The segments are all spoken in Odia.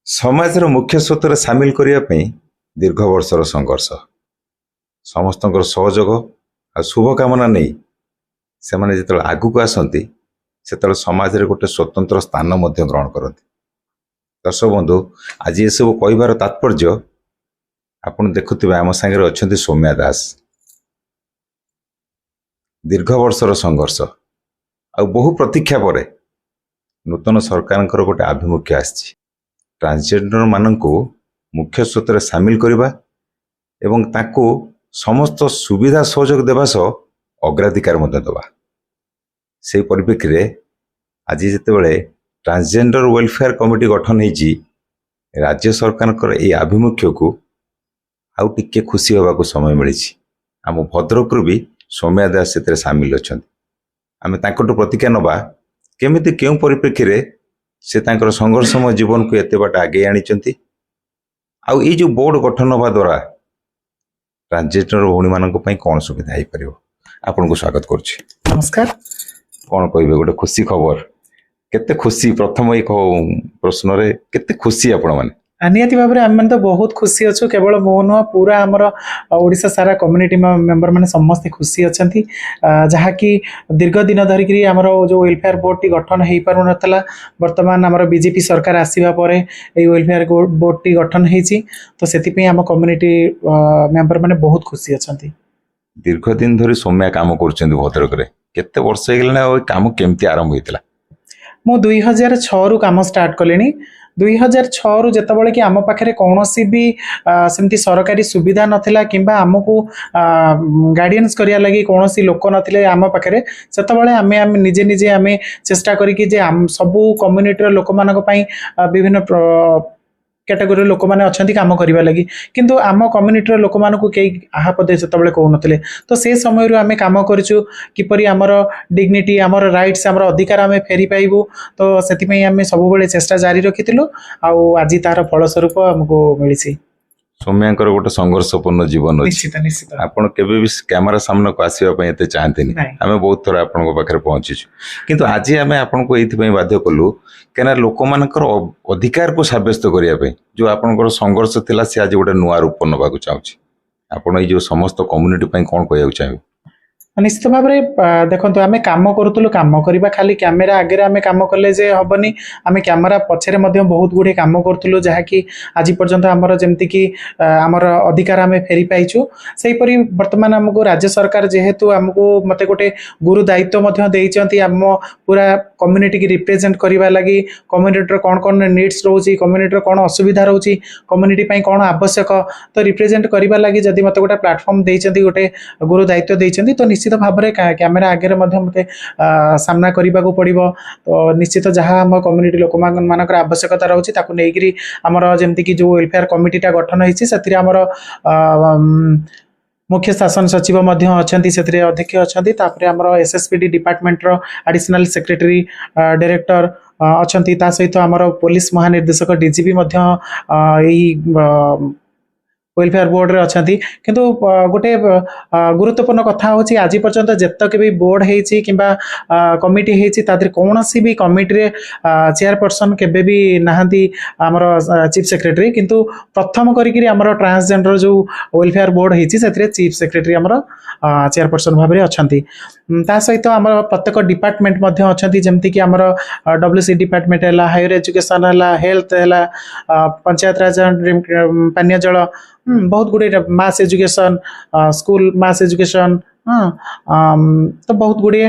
ସମାଜର ମୁଖ୍ୟ ସ୍ରୋତରେ ସାମିଲ କରିବା ପାଇଁ ଦୀର୍ଘ ବର୍ଷର ସଂଘର୍ଷ, ସମସ୍ତଙ୍କର ସହଯୋଗ ଆଉ ଶୁଭକାମନା ନେଇ ସେମାନେ ଯେତେବେଳେ ଆଗକୁ ଆସନ୍ତି ସେତେବେଳେ ସମାଜରେ ଗୋଟେ ସ୍ୱତନ୍ତ୍ର ସ୍ଥାନ ମଧ୍ୟ ଗ୍ରହଣ କରନ୍ତି। ଦର୍ଶକ ବନ୍ଧୁ, ଆଜି ଏସବୁ କହିବାର ତାତ୍ପର୍ଯ୍ୟ ଆପଣ ଦେଖୁଥିବେ ଆମ ସାଙ୍ଗରେ ଅଛନ୍ତି ସୌମ୍ୟା ଦାସ। ଦୀର୍ଘ ବର୍ଷର ସଂଘର୍ଷ ଆଉ ବହୁ ପ୍ରତୀକ୍ଷା ପରେ ନୂତନ ସରକାରଙ୍କର ଗୋଟେ ଆଭିମୁଖ୍ୟ ଆସିଛି। ଟ୍ରାନ୍ସଜେଣ୍ଡର ମାନଙ୍କୁ ମୁଖ୍ୟ ସ୍ରୋତରେ ସାମିଲ କରିବା ଏବଂ ତାଙ୍କୁ ସମସ୍ତ ସୁବିଧା ସହଯୋଗ ଦେବା ସହ ଅଗ୍ରାଧିକାର ମଧ୍ୟ ଦେବା। ସେହି ପରିପ୍ରେକ୍ଷୀରେ ଆଜି ଯେତେବେଳେ ଟ୍ରାନ୍ସଜେଣ୍ଡର ୱେଲଫେୟାର କମିଟି ଗଠନ ହୋଇଛି, ରାଜ୍ୟ ସରକାରଙ୍କର ଏହି ଆଭିମୁଖ୍ୟକୁ ଆଉ ଟିକେ ଖୁସି ହେବାକୁ ସମୟ ମିଳିଛି। ଆମ ଭଦ୍ରକରୁ ବି ସୌମ୍ୟା ଦାସ ସେଥିରେ ସାମିଲ ଅଛନ୍ତି। ଆମେ ତାଙ୍କଠୁ ପ୍ରତିକ୍ରିୟା ନେବା କେମିତି କେଉଁ ପରିପ୍ରେକ୍ଷୀରେ ସେ ତାଙ୍କର ସଂଘର୍ଷମୟ ଜୀବନକୁ ଏତେ ବାଟ ଆଗେଇ ଆଣିଛନ୍ତି, ଆଉ ଏଇ ଯେଉଁ ବୋର୍ଡ ଗଠନ ହେବା ଦ୍ୱାରା ଟ୍ରାନ୍ସଜେଣ୍ଡର ଭଉଣୀମାନଙ୍କ ପାଇଁ କ'ଣ ସୁବିଧା ହେଇପାରିବ। ଆପଣଙ୍କୁ ସ୍ୱାଗତ କରୁଛି। ନମସ୍କାର। କ'ଣ କହିବେ, ଗୋଟେ ଖୁସି ଖବର, କେତେ ଖୁସି? ପ୍ରଥମ ଏଇ ପ୍ରଶ୍ନରେ କେତେ ଖୁସି ଆପଣମାନେ? ନିହାତି ଭାବରେ ଆମେ ତ ବହୁତ ଖୁସି ଅଛୁ। କେବଳ ମୁଁ ନୁହଁ, ପୁରା ଆମର ଓଡ଼ିଶା ସାରା କମ୍ୟୁନିଟି ମେମ୍ବର ମାନେ ସମସ୍ତେ ଖୁସି ଅଛନ୍ତି। ଯାହାକି ଦୀର୍ଘ ଦିନ ଧରିକିରି ଆମର ଯେଉଁ ୱେଲଫେୟାର ବୋର୍ଡଟି ଗଠନ ହେଇପାରୁନଥିଲା, ବର୍ତ୍ତମାନ ଆମର ବିଜେପି ସରକାର ଆସିବା ପରେ ଏଇ ୱେଲଫେୟାର ବୋର୍ଡଟି ଗଠନ ହେଇଛି। ତ ସେଥିପାଇଁ ଆମ କମ୍ୟୁନିଟି ମେମ୍ବର ମାନେ ବହୁତ ଖୁସି ଅଛନ୍ତି। ଦୀର୍ଘ ଦିନ ଧରି ସୌମ୍ୟା କାମ କରୁଛନ୍ତି ଭଦ୍ରକରେ, କେତେ ବର୍ଷ ହେଇଗଲାଣି ଆଉ ଏ କାମ କେମିତି ଆରମ୍ଭ ହେଇଥିଲା? ମୁଁ 2006ରୁ କାମ ଷ୍ଟାର୍ଟ କଲିଣି। 2006ରୁ ଯେତେବେଳେ କି ଆମ ପାଖରେ କୌଣସି ବି ସେମିତି ସରକାରୀ ସୁବିଧା ନଥିଲା କିମ୍ବା ଆମକୁ ଗାଇଡେନ୍ସ କରିବା ଲାଗି କୌଣସି ଲୋକ ନଥିଲେ ଆମ ପାଖରେ, ସେତେବେଳେ ଆମେ ନିଜେ ନିଜେ ଆମେ ଚେଷ୍ଟା କରିକି ଯେ ସବୁ କମ୍ୟୁନିଟିର ଲୋକମାନଙ୍କ ପାଇଁ ବିଭିନ୍ନ କ୍ୟାଟାଗୋରୀର ଲୋକମାନେ ଅଛନ୍ତି କାମ କରିବା ଲାଗି, କିନ୍ତୁ ଆମ କମ୍ୟୁନିଟିର ଲୋକମାନଙ୍କୁ କେହି ଆହା ପଦେ ସେତେବେଳେ କହୁନଥିଲେ। ତ ସେ ସମୟରୁ ଆମେ କାମ କରିଛୁ କିପରି ଆମର ଡିଗ୍ନିଟି, ଆମର ରାଇଟ୍ସ, ଆମର ଅଧିକାର ଆମେ ଫେରି ପାଇବୁ। ତ ସେଥିପାଇଁ ଆମେ ସବୁବେଳେ ଚେଷ୍ଟା ଜାରି ରଖିଥିଲୁ, ଆଉ ଆଜି ତାର ଫଳସ୍ୱରୂପ ଆମକୁ ମିଳିଛି। ସୌମ୍ୟାଙ୍କର ଗୋଟେ ସଂଘର୍ଷପୂର୍ଣ୍ଣ ଜୀବନ ଅଛି। ନିଶ୍ଚିତ ନିଶ୍ଚିତ। ଆପଣ କେବେ ବି କ୍ୟାମେରା ସାମ୍ନାକୁ ଆସିବା ପାଇଁ ଏତେ ଚାହାନ୍ତିନି। ଆମେ ବହୁତ ଥର ଆପଣଙ୍କ ପାଖରେ ପହଞ୍ଚିଛୁ, କିନ୍ତୁ ଆଜି ଆମେ ଆପଣଙ୍କୁ ଏଇଥିପାଇଁ ବାଧ୍ୟ କଲୁ କାହିଁକିନା ଲୋକମାନଙ୍କର ଅଧିକାରକୁ ସାବ୍ୟସ୍ତ କରିବା ପାଇଁ ଯେଉଁ ଆପଣଙ୍କର ସଂଘର୍ଷ ଥିଲା, ସେ ଆଜି ଗୋଟେ ନୂଆ ରୂପ ନେବାକୁ ଚାହୁଁଛି। ଆପଣ ଏଇ ଯେଉଁ ସମସ୍ତ କମ୍ୟୁନିଟି ପାଇଁ କ'ଣ କହିବାକୁ ଚାହିଁବେ? ନିଶ୍ଚିତ ଭାବରେ ଦେଖନ୍ତୁ, ଆମେ କାମ କରୁଥିଲୁ, କାମ କରିବା ଖାଲି କ୍ୟାମେରା ଆଗରେ ଆମେ କାମ କଲେ ଯେ ହବନି, ଆମେ କ୍ୟାମେରା ପଛରେ ମଧ୍ୟ ବହୁତ ଗୁଡ଼ିଏ କାମ କରୁଥିଲୁ, ଯାହାକି ଆଜି ପର୍ଯ୍ୟନ୍ତ ଆମର ଯେମିତିକି ଆମର ଅଧିକାର ଆମେ ଫେରି ପାଇଛୁ। ସେହିପରି ବର୍ତ୍ତମାନ ଆମକୁ ରାଜ୍ୟ ସରକାର ଯେହେତୁ ଆମକୁ ମୋତେ ଗୋଟେ ଗୁରୁ ଦାୟିତ୍ୱ ମଧ୍ୟ ଦେଇଛନ୍ତି, ଆମ ପୁରା କମ୍ୟୁନିଟିକି ରିପ୍ରେଜେଣ୍ଟ କରିବା ଲାଗି, କମ୍ୟୁନିଟିର କ'ଣ କ'ଣ ନିଡ୍ସ ରହୁଛି, କମ୍ୟୁନିଟିର କ'ଣ ଅସୁବିଧା ରହୁଛି, କମ୍ୟୁନିଟି ପାଇଁ କ'ଣ ଆବଶ୍ୟକ, ତ ରିପ୍ରେଜେଣ୍ଟ କରିବା ଲାଗି ଯଦି ମୋତେ ଗୋଟେ ପ୍ଲାଟଫର୍ମ ଦେଇଛନ୍ତି, ଗୋଟେ ଗୁରୁ ଦାୟିତ୍ୱ ଦେଇଛନ୍ତି, ତ ନିଶ୍ଚିତ ଭାବରେ କ୍ୟାମେରା ଆଗରେ ମଧ୍ୟ ମୋତେ ସାମ୍ନା କରିବାକୁ ପଡ଼ିବ। ତ ନିଶ୍ଚିତ ଯାହା ଆମ କମ୍ୟୁନିଟି ଲୋକମାନଙ୍କର ଆବଶ୍ୟକତା ରହୁଛି ତାକୁ ନେଇକରି ଆମର ଯେମିତିକି ଯେଉଁ ୱେଲଫେୟାର କମିଟିଟା ଗଠନ ହେଇଛି, ସେଥିରେ ଆମର ମୁଖ୍ୟ ଶାସନ ସଚିବ ମଧ୍ୟ ଅଛନ୍ତି, ସେଥିରେ ଅଧ୍ୟକ୍ଷ ଅଛନ୍ତି। ତାପରେ ଆମର SSPD ଡିପାର୍ଟମେଣ୍ଟର ଆଡିସନାଲ ସେକ୍ରେଟାରୀ, ଡାଇରେକ୍ଟର ଅଛନ୍ତି। ତା ସହିତ ଆମର ପୋଲିସ ମହାନିର୍ଦ୍ଦେଶକ DGP ମଧ୍ୟ ଏଇ ୱେଲଫେୟାର ବୋର୍ଡରେ ଅଛନ୍ତି। କିନ୍ତୁ ଗୋଟେ ଗୁରୁତ୍ୱପୂର୍ଣ୍ଣ କଥା ହେଉଛି, ଆଜି ପର୍ଯ୍ୟନ୍ତ ଯେତକ ବି ବୋର୍ଡ ହେଇଛି କିମ୍ବା କମିଟି ହେଇଛି, ତା ଦେହରେ କୌଣସି ବି କମିଟିରେ ଚେୟାରପର୍ସନ କେବେ ବି ନାହାନ୍ତି ଆମର ଚିଫ୍ ସେକ୍ରେଟାରୀ। କିନ୍ତୁ ପ୍ରଥମ କରିକିରି ଆମର ଟ୍ରାନ୍ସଜେଣ୍ଡର ଯେଉଁ ୱେଲଫେୟାର ବୋର୍ଡ ହେଇଛି, ସେଥିରେ ଚିଫ୍ ସେକ୍ରେଟାରୀ ଆମର ଚେୟାରପର୍ସନ ଭାବରେ ଅଛନ୍ତି। ତା ସହିତ ଆମର ପ୍ରତ୍ୟେକ ଡିପାର୍ଟମେଣ୍ଟ ମଧ୍ୟ ଅଛନ୍ତି, ଯେମିତିକି ଆମର WC ଡିପାର୍ଟମେଣ୍ଟ ହେଲା, ହାୟର ଏଜୁକେସନ୍ ହେଲା, ହେଲ୍ଥ ହେଲା, ପଞ୍ଚାୟତ ରାଜ, ପାନୀୟ ଜଳ, ବହୁତ ଗୁଡ଼ିଏ, ମାସ୍ ଏଜୁକେସନ୍, ସ୍କୁଲ ମାସ୍ ଏଜୁକେସନ୍, ତ ବହୁତ ଗୁଡ଼ିଏ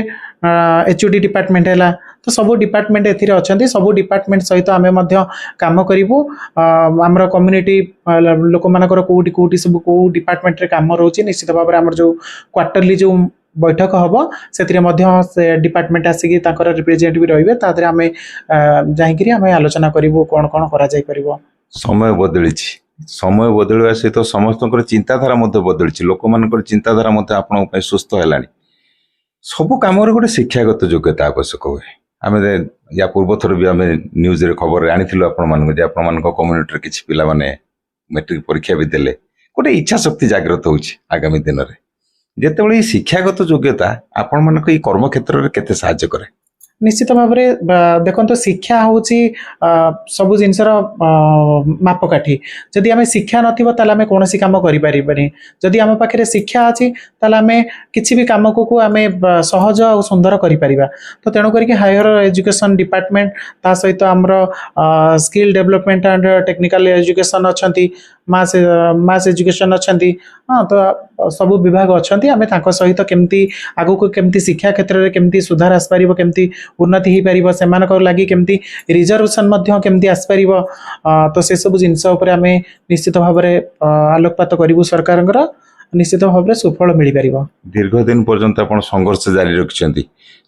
HOD ଡିପାର୍ଟମେଣ୍ଟ ହେଲା। ତ ସବୁ ଡିପାର୍ଟମେଣ୍ଟ ଏଥିରେ ଅଛନ୍ତି। ସବୁ ଡିପାର୍ଟମେଣ୍ଟ ସହିତ ଆମେ ମଧ୍ୟ କାମ କରିବୁ। ଆମର କମ୍ୟୁନିଟି ଲୋକମାନଙ୍କର କେଉଁଠି କେଉଁଠି ସବୁ କେଉଁ ଡିପାର୍ଟମେଣ୍ଟରେ କାମ ରହୁଛି, ନିଶ୍ଚିତ ଭାବରେ ଆମର ଯେଉଁ କ୍ୱାର୍ଟରଲି ଯେଉଁ ବୈଠକ ହେବ, ସେଥିରେ ମଧ୍ୟ ସେ ଡିପାର୍ଟମେଣ୍ଟ ଆସିକି ତାଙ୍କର ରିପ୍ରେଜେଣ୍ଟେଟିଭ୍ ରହିବେ। ତା ଦେହରେ ଆମେ ଯାଇକରି ଆମେ ଆଲୋଚନା କରିବୁ କ'ଣ କ'ଣ କରାଯାଇପାରିବ। ସମୟ ବଦଳିଛି, ସମୟ ବଦଳିବା ସହିତ ସମସ୍ତଙ୍କର ଚିନ୍ତାଧାରା ମଧ୍ୟ ବଦଳିଛି, ଲୋକମାନଙ୍କର ଚିନ୍ତାଧାରା ମଧ୍ୟ ଆପଣଙ୍କ ପାଇଁ ସୁସ୍ଥ ହେଲାଣି। ସବୁ କାମରେ ଗୋଟେ ଶିକ୍ଷାଗତ ଯୋଗ୍ୟତା ଆବଶ୍ୟକ ହୁଏ। ଆମେ ୟା ପୂର୍ବ ଥର ବି ଆମେ ନ୍ୟୁଜରେ ଖବରରେ ଆଣିଥିଲୁ ଆପଣମାନଙ୍କୁ ଯେ ଆପଣମାନଙ୍କ କମ୍ୟୁନିଟିରେ କିଛି ପିଲାମାନେ ମେଟ୍ରିକ ପରୀକ୍ଷା ବି ଦେଲେ। ଗୋଟେ ଇଚ୍ଛା ଶକ୍ତି ଜାଗ୍ରତ ହେଉଛି ଆଗାମୀ ଦିନରେ। ଯେତେବେଳେ ଏଇ ଶିକ୍ଷାଗତ ଯୋଗ୍ୟତା ଆପଣମାନଙ୍କ ଏଇ କର୍ମକ୍ଷେତ୍ରରେ କେତେ ସାହାଯ୍ୟ କରେ? ନିଶ୍ଚିତ ଭାବରେ ଦେଖନ୍ତୁ ଶିକ୍ଷା ହେଉଛି ସବୁ ଜିନିଷର ମାପକାଠି। ଯଦି ଆମେ ଶିକ୍ଷା ନଥିବ ତାହେଲେ ଆମେ କୌଣସି କାମ କରିପାରିବାନି। ଯଦି ଆମ ପାଖରେ ଶିକ୍ଷା ଅଛି ତାହେଲେ ଆମେ କିଛି ବି କାମକୁ ଆମେ ସହଜ ଆଉ ସୁନ୍ଦର କରିପାରିବା। ତ ତେଣୁ କରିକି ହାୟର ଏଜୁକେସନ୍ ଡିପାର୍ଟମେଣ୍ଟ ତା ସହିତ ଆମର skill development and technical education ଅଛନ୍ତି, ମାସ୍ ଏଜୁକେସନ୍ ଅଛନ୍ତି। ହଁ, ତ ସବୁ ବିଭାଗ ଅଛନ୍ତି। ଆମେ ତାଙ୍କ ସହିତ କେମିତି ଆଗକୁ କେମିତି ଶିକ୍ଷା କ୍ଷେତ୍ରରେ କେମିତି ସୁଧାର ଆସିପାରିବ, କେମିତି ଉନ୍ନତି ହେଇପାରିବ, ସେମାନଙ୍କ ଲାଗି କେମିତି ରିଜର୍ଭେସନ୍ ମଧ୍ୟ କେମିତି ଆସିପାରିବ, ତ ସେସବୁ ଜିନିଷ ଉପରେ ଆମେ ନିଶ୍ଚିତ ଭାବରେ ଆଲୋକପାତ କରିବୁ ସରକାରଙ୍କର। ନିଶ୍ଚିତ ଭାବରେ ସୁଫଳ ମିଳିପାରିବ। ଦୀର୍ଘ ଦିନ ପର୍ଯ୍ୟନ୍ତ ଆପଣ ସଂଘର୍ଷ ଜାରି ରଖିଛନ୍ତି,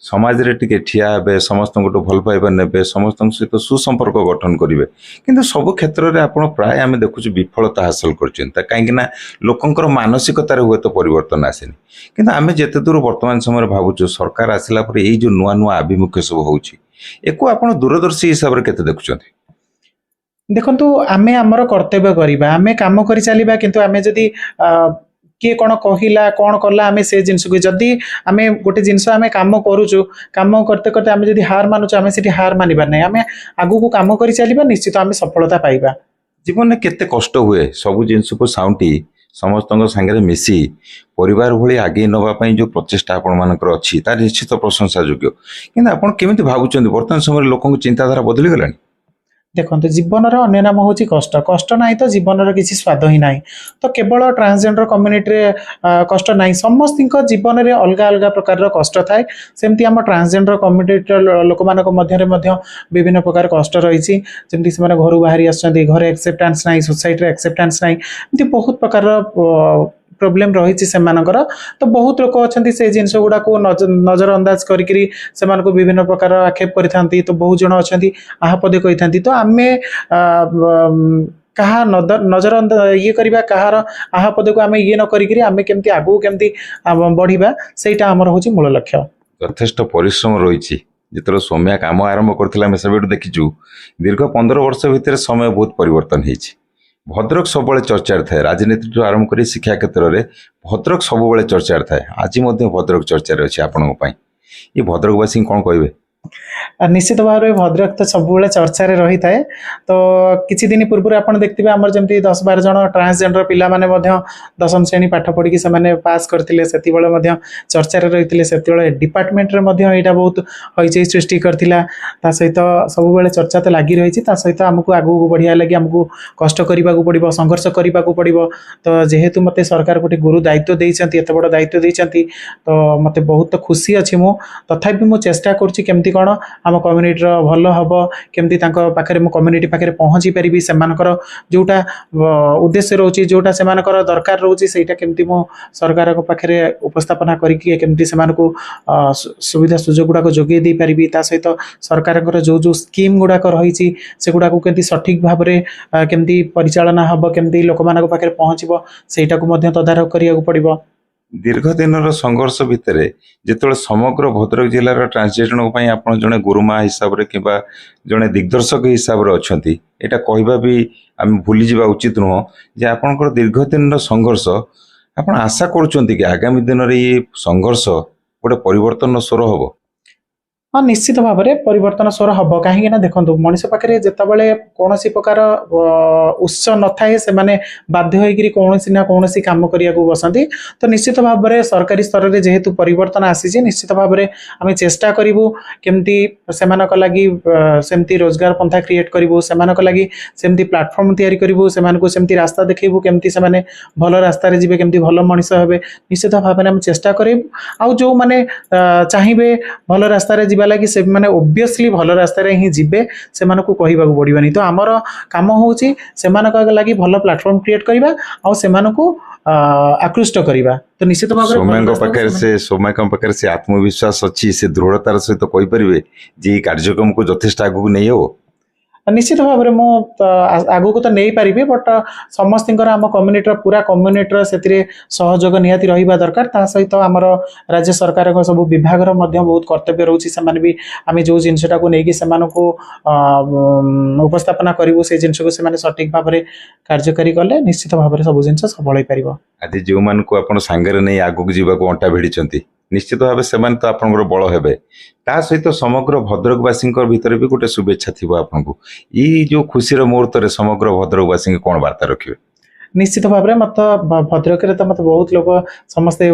ସମାଜରେ ଟିକେ ଠିଆ ହେବେ, ସମସ୍ତଙ୍କଠୁ ଭଲ ପାଇବା ନେବେ, ସମସ୍ତଙ୍କ ସହିତ ସୁସମ୍ପର୍କ ଗଠନ କରିବେ, କିନ୍ତୁ ସବୁ କ୍ଷେତ୍ରରେ ଆପଣ ପ୍ରାୟ ଆମେ ଦେଖୁଛୁ ବିଫଳତା ହାସଲ କରିଛନ୍ତି। କାହିଁକି ନା ଲୋକଙ୍କର ମାନସିକତାରେ ହୁଏତ ପରିବର୍ତ୍ତନ ଆସେନି। କିନ୍ତୁ ଆମେ ଯେତେ ଦୂର ବର୍ତ୍ତମାନ ସମୟରେ ଭାବୁଛୁ ସରକାର ଆସିଲା ପରେ ଏଇ ଯୋଉ ନୂଆ ନୂଆ ଆଭିମୁଖ୍ୟ ସବୁ ହଉଛି, ଏକୁ ଆପଣ ଦୂରଦର୍ଶୀ ହିସାବରେ କେତେ ଦେଖୁଛନ୍ତି? ଦେଖନ୍ତୁ, ଆମେ ଆମର କର୍ତ୍ତବ୍ୟ କରିବା, ଆମେ କାମ କରି ଚାଲିବା। କିନ୍ତୁ ଆମେ ଯଦି କିଏ କ'ଣ କହିଲା କ'ଣ କଲା ଆମେ ସେ ଜିନିଷକୁ, ଯଦି ଆମେ ଗୋଟେ ଜିନିଷ ଆମେ କାମ କରୁଛୁ, କାମ କରତେ କରତେ ଆମେ ଯଦି ହାର ମାନୁଛୁ, ଆମେ ସେଠି ହାର ମାନିବାର ନାହିଁ। ଆମେ ଆଗକୁ କାମ କରି ଚାଲିବା, ନିଶ୍ଚିତ ଆମେ ସଫଳତା ପାଇବା। ଜୀବନରେ କେତେ କଷ୍ଟ ହୁଏ ସବୁ ଜିନିଷକୁ ସାଉଁଟି ସମସ୍ତଙ୍କ ସାଙ୍ଗରେ ମିଶି ପରିବାର ଭଳି ଆଗେଇ ନେବା ପାଇଁ ଯେଉଁ ପ୍ରଚେଷ୍ଟା ଆପଣମାନଙ୍କର ଅଛି ତାର ନିଶ୍ଚିତ ପ୍ରଶଂସା ଯୋଗ୍ୟ। କିନ୍ତୁ ଆପଣ କେମିତି ଭାବୁଛନ୍ତି ବର୍ତ୍ତମାନ ସମୟରେ ଲୋକଙ୍କ ଚିନ୍ତାଧାରା ବଦଳିଗଲାଣି? ଦେଖନ୍ତୁ, ଜୀବନର ଅନ୍ୟ ନାମ ହେଉଛି କଷ୍ଟ। କଷ୍ଟ ନାହିଁ ତ ଜୀବନର କିଛି ସ୍ୱାଦ ହିଁ ନାହିଁ। ତ କେବଳ ଟ୍ରାନ୍ସଜେଣ୍ଡର କମ୍ୟୁନିଟିରେ କଷ୍ଟ ନାହିଁ, ସମସ୍ତଙ୍କ ଜୀବନରେ ଅଲଗା ଅଲଗା ପ୍ରକାରର କଷ୍ଟ ଥାଏ। ସେମିତି ଆମ ଟ୍ରାନ୍ସଜେଣ୍ଡର କମ୍ୟୁନିଟିର ଲୋକମାନଙ୍କ ମଧ୍ୟରେ ମଧ୍ୟ ବିଭିନ୍ନ ପ୍ରକାର କଷ୍ଟ ରହିଛି। ଯେମିତି ସେମାନେ ଘରୁ ବାହାରି ଆସୁଛନ୍ତି, ଘରେ ଆକ୍ସେପ୍ଟାନ୍ସ ନାହିଁ, ସୋସାଇଟିରେ ଆକ୍ସେପ୍ଟାନ୍ସ ନାହିଁ, ଏମିତି ବହୁତ ପ୍ରକାରର ପ୍ରୋବ୍ଲେମ୍ ରହିଛି ସେମାନଙ୍କର। ତ ବହୁତ ଲୋକ ଅଛନ୍ତି ସେ ଜିନିଷ ଗୁଡ଼ାକୁ ନଜର ଅନ୍ଦାଜ କରିକିରି ସେମାନଙ୍କୁ ବିଭିନ୍ନ ପ୍ରକାର ଆକ୍ଷେପ କରିଥାନ୍ତି। ତ ବହୁତ ଜଣ ଅଛନ୍ତି ଆହା ପଦେ କହିଥାନ୍ତି। ତ ଆମେ କାହା ନଜର ଇଏ କରିବା, କାହାର ଆହା ପଦକୁ ଆମେ ଇଏ ନ କରିକିରି ଆମେ କେମିତି ଆଗକୁ କେମିତି ବଢ଼ିବା, ସେଇଟା ଆମର ହେଉଛି ମୂଳ ଲକ୍ଷ୍ୟ। ଯଥେଷ୍ଟ ପରିଶ୍ରମ ରହିଛି। ଯେତେବେଳେ ସୌମ୍ୟା କାମ ଆରମ୍ଭ କରିଥିଲା ଆମେ ସେବେଠୁ ଦେଖିଛୁ ଦୀର୍ଘ 15 ବର୍ଷ ଭିତରେ ସମୟ ବହୁତ ପରିବର୍ତ୍ତନ ହେଇଛି। ଭଦ୍ରକ ସବୁବେଳେ ଚର୍ଚ୍ଚାରେ ଥାଏ, ରାଜନୀତିଠୁ ଆରମ୍ଭ କରି ଶିକ୍ଷା କ୍ଷେତ୍ରରେ ଭଦ୍ରକ ସବୁବେଳେ ଚର୍ଚ୍ଚାରେ ଥାଏ। ଆଜି ମଧ୍ୟ ଭଦ୍ରକ ଚର୍ଚ୍ଚାରେ ଅଛି ଆପଣଙ୍କ ପାଇଁ। ଏ ଭଦ୍ରକବାସୀଙ୍କୁ କ'ଣ କହିବେ? ନିଶ୍ଚିତ ଭାବରେ ଭଦ୍ରକ ତ ସବୁବେଳେ ଚର୍ଚ୍ଚାରେ ରହିଥାଏ। ତ କିଛି ଦିନ ପୂର୍ବରୁ ଆପଣ ଦେଖିଥିବେ ଆମର ଯେମିତି 10-12 ଜଣ ଟ୍ରାନ୍ସଜେଣ୍ଡର ପିଲାମାନେ ମଧ୍ୟ 10ମ ଶ୍ରେଣୀ ପାଠ ପଢ଼ିକି ସେମାନେ ପାସ୍ କରିଥିଲେ। ସେତେବେଳେ ମଧ୍ୟ ଚର୍ଚ୍ଚାରେ ରହିଥିଲେ। ସେତେବେଳେ ଡିପାର୍ଟମେଣ୍ଟରେ ମଧ୍ୟ ଏଇଟା ବହୁତ ହଇଚଇ ସୃଷ୍ଟି କରିଥିଲା। ତା ସହିତ ସବୁବେଳେ ଚର୍ଚ୍ଚା ତ ଲାଗି ରହିଛି। ତା ସହିତ ଆମକୁ ଆଗକୁ ବଢ଼ିବା ଲାଗି ଆମକୁ କଷ୍ଟ କରିବାକୁ ପଡ଼ିବ, ସଂଘର୍ଷ କରିବାକୁ ପଡ଼ିବ। ତ ଯେହେତୁ ମୋତେ ସରକାର ଗୋଟେ ଗୁରୁ ଦାୟିତ୍ୱ ଦେଇଛନ୍ତି, ଏତେ ବଡ଼ ଦାୟିତ୍ୱ ଦେଇଛନ୍ତି, ତ ମୋତେ ବହୁତ ଖୁସି ଅଛି। ମୁଁ ତଥାପି ମୁଁ ଚେଷ୍ଟା କରୁଛି କେମିତି କ'ଣ ଆମ କମ୍ୟୁନିଟିର ଭଲ ହେବ, କେମିତି ତାଙ୍କ ପାଖରେ ମୁଁ କମ୍ୟୁନିଟି ପାଖରେ ପହଞ୍ଚି ପାରିବି, ସେମାନଙ୍କର ଯେଉଁଟା ଉଦ୍ଦେଶ୍ୟ ରହୁଛି, ଯେଉଁଟା ସେମାନଙ୍କର ଦରକାର ରହୁଛି, ସେଇଟା କେମିତି ମୁଁ ସରକାରଙ୍କ ପାଖରେ ଉପସ୍ଥାପନା କରିକି କେମିତି ସେମାନଙ୍କୁ ସୁବିଧା ସୁଯୋଗ ଗୁଡ଼ାକ ଯୋଗାଇ ଦେଇପାରିବି। ତା ସହିତ ସରକାରଙ୍କର ଯେଉଁ ସ୍କିମ୍ ଗୁଡ଼ାକ ରହିଛି ସେଗୁଡ଼ାକୁ କେମିତି ସଠିକ୍ ଭାବରେ କେମିତି ପରିଚାଳନା ହେବ, କେମିତି ଲୋକମାନଙ୍କ ପାଖରେ ପହଞ୍ଚିବ, ସେଇଟାକୁ ମଧ୍ୟ ତଦାରଖ କରିବାକୁ ପଡ଼ିବ। ଦୀର୍ଘ ଦିନର ସଂଘର୍ଷ ଭିତରେ ଯେତେବେଳେ ସମଗ୍ର ଭଦ୍ରକ ଜିଲ୍ଲାର ଟ୍ରାନ୍ସଜେଣ୍ଡରଙ୍କ ପାଇଁ ଆପଣ ଜଣେ ଗୁରୁମା ହିସାବରେ କିମ୍ବା ଜଣେ ଦିଗ୍ଦର୍ଶକ ହିସାବରେ ଅଛନ୍ତି, ଏଇଟା କହିବା ବି ଆମେ ଭୁଲିଯିବା ଉଚିତ ନୁହଁ ଯେ ଆପଣଙ୍କର ଦୀର୍ଘ ଦିନର ସଂଘର୍ଷ, ଆପଣ ଆଶା କରୁଛନ୍ତି କି ଆଗାମୀ ଦିନରେ ଏ ସଂଘର୍ଷ ଗୋଟେ ପରିବର୍ତ୍ତନର ସ୍ୱର ହେବ? ହଁ, ନିଶ୍ଚିତ ଭାବରେ ପରିବର୍ତ୍ତନ ସ୍ୱର ହେବ। କାହିଁକି ନା ଦେଖନ୍ତୁ, ମଣିଷ ପାଖରେ ଯେତେବେଳେ କୌଣସି ପ୍ରକାର ଉତ୍ସ ନଥାଏ ସେମାନେ ବାଧ୍ୟ ହୋଇକରି କୌଣସି ନା କୌଣସି କାମ କରିବାକୁ ବସନ୍ତି। ତ ନିଶ୍ଚିତ ଭାବରେ ସରକାରୀ ସ୍ତରରେ ଯେହେତୁ ପରିବର୍ତ୍ତନ ଆସିଛି, ନିଶ୍ଚିତ ଭାବରେ ଆମେ ଚେଷ୍ଟା କରିବୁ କେମିତି ସେମାନଙ୍କ ଲାଗି ସେମିତି ରୋଜଗାର ପନ୍ଥା କ୍ରିଏଟ୍ କରିବୁ, ସେମାନଙ୍କ ଲାଗି ସେମିତି ପ୍ଲାଟଫର୍ମ ତିଆରି କରିବୁ, ସେମାନଙ୍କୁ ସେମିତି ରାସ୍ତା ଦେଖେଇବୁ, କେମିତି ସେମାନେ ଭଲ ରାସ୍ତାରେ ଯିବେ, କେମିତି ଭଲ ମଣିଷ ହେବେ। ନିଶ୍ଚିତ ଭାବରେ ଆମେ ଚେଷ୍ଟା କରିବୁ। ଆଉ ଯେଉଁମାନେ ଚାହିଁବେ ଭଲ ରାସ୍ତାରେ ଯିବା ଲାଗି, ସେମାନେ ଓବିୟସଲି ଭଲ ରାସ୍ତାରେ ହିଁ ଯିବେ, ସେମାନଙ୍କୁ କହିବାକୁ ପଡ଼ିବନି। ତ ଆମର କାମ ହେଉଛି ସେମାନଙ୍କ ଲାଗି ଭଲ ପ୍ଲାଟଫର୍ମ କ୍ରିଏଟ୍ କରିବା ଆଉ ସେମାନଙ୍କୁ ଆକୃଷ୍ଟ କରିବା। ତ ନିଶ୍ଚିତ ଭାବରେ ସୌମ୍ୟଙ୍କ ପାଖରେ ସେ ଆତ୍ମବିଶ୍ୱାସ ଅଛି, ସେ ଦୃଢ଼ତାର ସହିତ କହିପାରିବେ ଯେ ଏହି କାର୍ଯ୍ୟକ୍ରମକୁ ଯଥେଷ୍ଟ ଆଗକୁ ନେଇ ହେବ? ନିଶ୍ଚିତ ଭାବରେ ମୁଁ ଆଗକୁ ତ ନେଇପାରିବି, ବଟ୍ ସମସ୍ତଙ୍କର ଆମ କମ୍ୟୁନିଟିର ପୁରା କମ୍ୟୁନିଟିର ସେଥିରେ ସହଯୋଗ ନିହାତି ରହିବା ଦରକାର। ତା ସହିତ ଆମର ରାଜ୍ୟ ସରକାରଙ୍କ ସବୁ ବିଭାଗର ମଧ୍ୟ ବହୁତ କର୍ତ୍ତବ୍ୟ ରହୁଛି। ସେମାନେ ବି ଆମେ ଯେଉଁ ଜିନିଷଟାକୁ ନେଇକି ସେମାନଙ୍କୁ ଉପସ୍ଥାପନା କରିବୁ, ସେଇ ଜିନିଷକୁ ସେମାନେ ସଠିକ୍ ଭାବରେ କାର୍ଯ୍ୟକାରୀ କଲେ ନିଶ୍ଚିତ ଭାବରେ ସବୁ ଜିନିଷ ସଫଳ ହୋଇପାରିବ। ଆଜି ଯେଉଁମାନଙ୍କୁ ଆପଣ ସାଙ୍ଗରେ ନେଇ ଆଗକୁ ଯିବାକୁ ଅଣ୍ଟା ଭିଡ଼ିଛନ୍ତି, निश्चित भाव से तो आपंकर बल हेबे ता सहित समग्र भद्रकवासी भितर भी गोटे शुभेच्छा थी आपको ये जो खुशी मुहूर्त में समग्र भद्रकवासी कौन वार्ता रखिए निश्चित भाव में मत भद्रक तो मत बहुत लोग समस्ते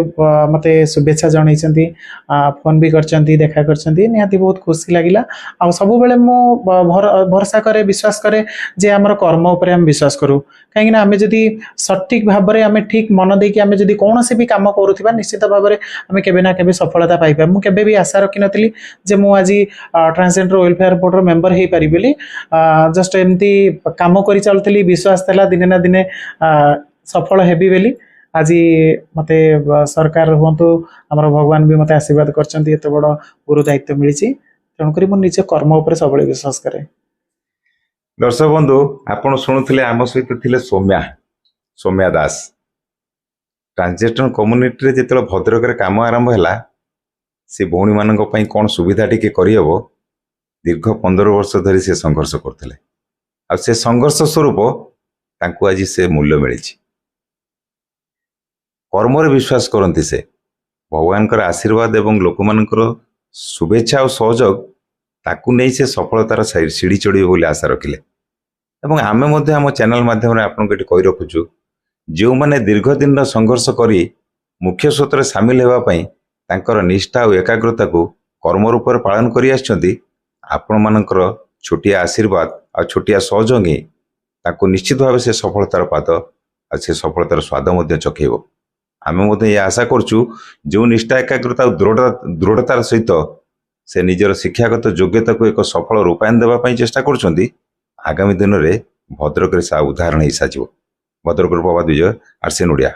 मत शुभेच्छा जनई फोन भी करचंती देखा करचंती निहाती बहुत खुशी लगिला आ सब बेले मो भरोसा करे विश्वास करे जे हमर कर्म ऊपर हम विश्वास करू कहीं ना आमे जदी सटीक भाव में आमे ठीक मन देकी आमे जदी कोनोसी भी काम करूथिबा निश्चित भाव में आमे केबे ना केबे सफलता पाइबा मु केबे भी आशा रखि नथिली जे मु आज ट्रांसजेंडर वेलफेयर बोर्ड रो मेंबर हे पारि बोली जस्ट एमती काम करि चलथली विश्वास तला दिने ना दिने सफल हेबी बोली आज मते सरकार हुंतु हमर भगवान भी मते आशीर्वाद करचंती एत बड़ गुरु दायित्व मिलिछि तेणुकरी मु निज कर्म ऊपर सबले विश्वास करे। दर्शक बंधु आपण शुणुले आम सहित थिले सौम्या दास ट्रांसजेंडर कम्युनिटी रे जेतले भद्रक रे काम आरंभ हैला से भौणी मानक पई कोन सुविधा टिके करियबो दीर्घ 15 वर्ष धरि से संघर्ष करथिले आ से संघर्ष स्वरूप तांको आज से मूल्य मिली कर्म विश्वास करती से भगवान आशीर्वाद एवं लोक मानकर शुभेच्छा और सहयोग ताकू नहीं से सफलतार सीढ़ी चढ़े बोली आशा रखिले एवं आमे मध्य आम चैनल माध्यम आपको ये कही रखुचु जो मैंने दीर्घ दिन संघर्ष करी मुख्य स्रोत में सामिल होगापाई तांकर निष्ठा और एकाग्रता को कर्म रूप में पालन करी आछंती आपण मानकर छोटिया आशीर्वाद और छोटिया सहयोग ही ताको निश्चित भाव से सफलतार पाद और से सफलतार स्वाद चखेब आमे ये आशा करचु जो निष्ठा एकाग्रता और दृढ़तार सहित से निजर शिक्षागत योग्यता को एक सफल रूपायन देवाई चेष्टा कर आगामी दिन में भद्रक उदाहरण हो साजिब भद्रक प्रभात विजय आरसीएन ओडिया।